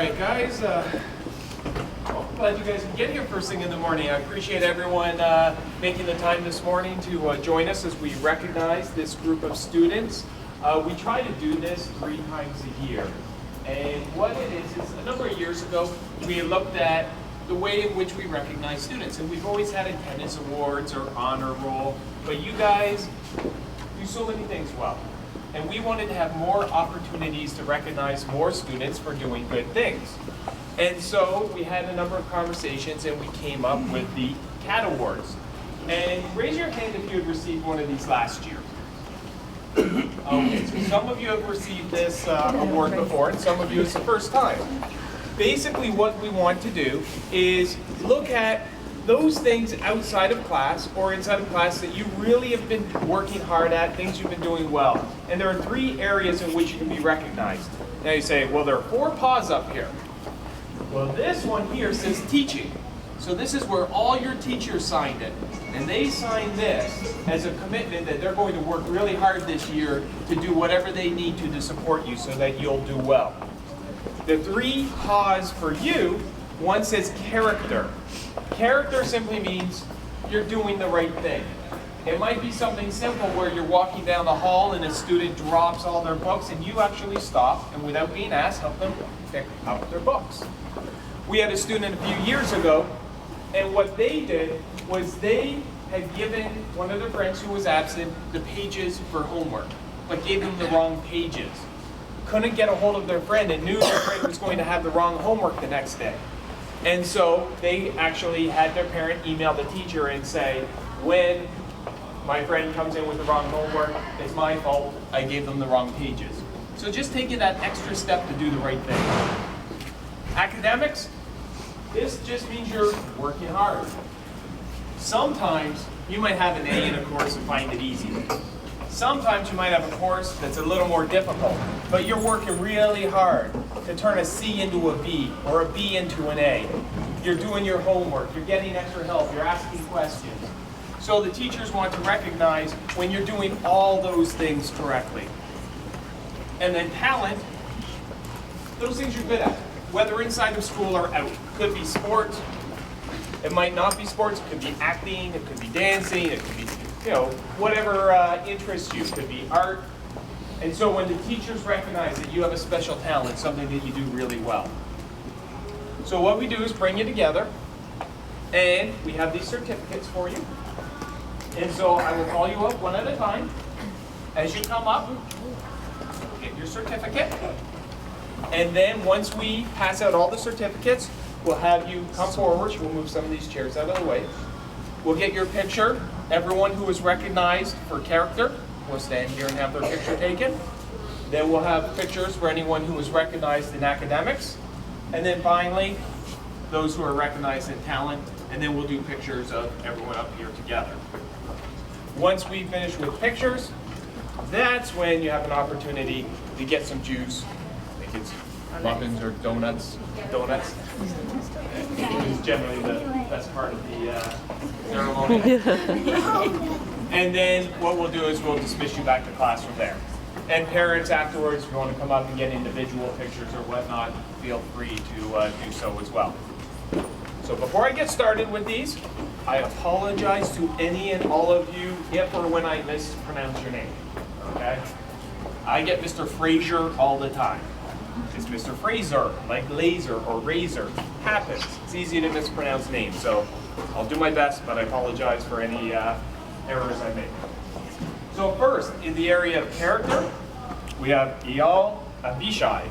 right, guys. Glad you guys can get here first thing in the morning. I appreciate everyone making the time this morning to join us as we recognize this group of students. We try to do this 3 times a year. And what it is a number of years ago, we looked at the way in which we recognize students. And we've always had attendance awards or honor roll, but you guys do so many things well. And we wanted to have more opportunities to recognize more students for doing good things. And so we had a number of conversations and we came up with the CAT Awards. And raise your hand if you had received one of these last year. Okay, so some of you have received this award before and some of you it's the first time. Basically what we want to do is look at those things outside of class or inside of class that you really have been working hard at, things you've been doing well. And there are 3 areas in which you can be recognized. Now you say, well, there are 4 paws up here. Well, this one here says teaching. So this is where all your teachers signed it. And they signed this as a commitment that they're going to work really hard this year to do whatever they need to support you so that you'll do well. The 3 paws for you, one says character. Character simply means you're doing the right thing. It might be something simple where you're walking down the hall and a student drops all their books and you actually stop and without being asked, help them pick up their books. We had a student a few years ago and what they did was they had given one of their friends who was absent the pages for homework, but gave them the wrong pages. Couldn't get a hold of their friend and knew their friend was going to have the wrong homework the next day. And so they actually had their parent email the teacher and say, when my friend comes in with the wrong homework, it's my fault, I gave them the wrong pages. So just taking that extra step to do the right thing. Academics, this just means you're working hard. Sometimes you might have an A in a course and find it easy. Sometimes you might have a course that's a little more difficult, but you're working really hard to turn a C into a B or a B into an A. You're doing your homework, you're getting extra help, you're asking questions. So the teachers want to recognize when you're doing all those things correctly. And then talent, those things you're good at, whether inside of school or out. Could be sports, it might not be sports, it could be acting, it could be dancing, it could be whatever interests you. Could be art. And so when the teachers recognize that you have a special talent, something that you do really well. So what we do is bring you together, and we have these certificates for you. And so I will call you up one at a time. As you come up, get your certificate. And then once we pass out all the certificates, we'll have you come forward. We'll move some of these chairs out of the way. We'll get your picture. Everyone who is recognized for character will stand here and have their picture taken. Then we'll have pictures for anyone who is recognized in academics. And then finally, those who are recognized in talent. And then we'll do pictures of everyone up here together. Once we finish with pictures, that's when you have an opportunity to get some juice. I think it's muffins or donuts. Donuts is generally the best part of the ceremony. And then what we'll do is we'll dismiss you back to class from there. And parents afterwards, if you want to come up and get individual pictures or whatnot, feel free to do so as well. So before I get started with these, I apologize to any and all of you if or when I mispronounce your name. Okay? I get Mr. Fraser all the time. It's Mr. Fraser, like laser or razor. Happens. It's easy to mispronounce names, so I'll do my best, but I apologize for any errors I make. So first, in the area of character, we have Eyal Avishai.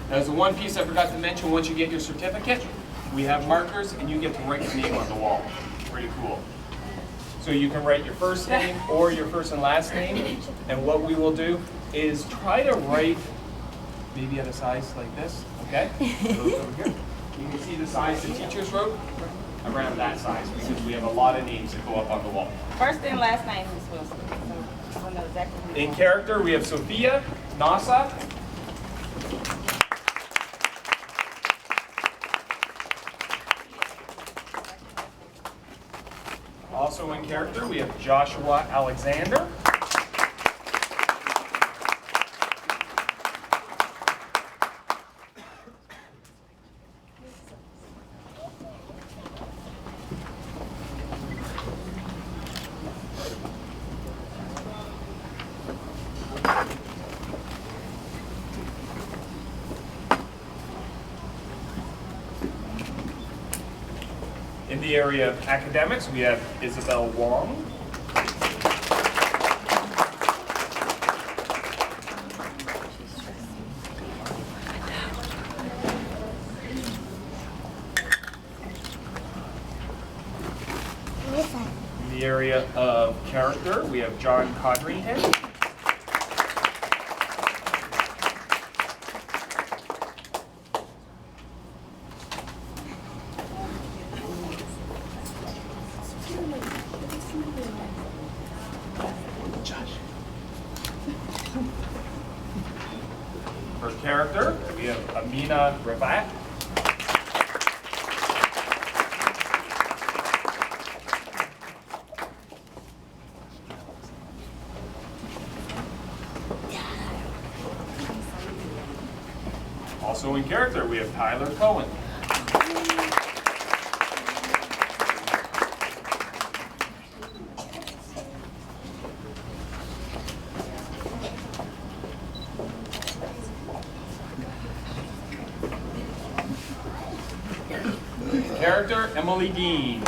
There's the one piece I forgot to mention. Once you get your certificate, we have markers and you get to write your name on the wall. Pretty cool. So you can write your first name or your first and last name. And what we will do is try to write maybe at a size like this, okay? Those over here. You can see the size the teachers wrote around that size because we have a lot of names that go up on the wall. First and last name is Wilson. So I know exactly. In character, we have Sophia Nasa. Also in character, we have Joshua Alexander. In the area of academics, we have Isabel Wong. In the area of character, we have John Codrington. For character, we have Amina Ravat. Also in character, we have Tyler Cohen. Character, Emily Dean.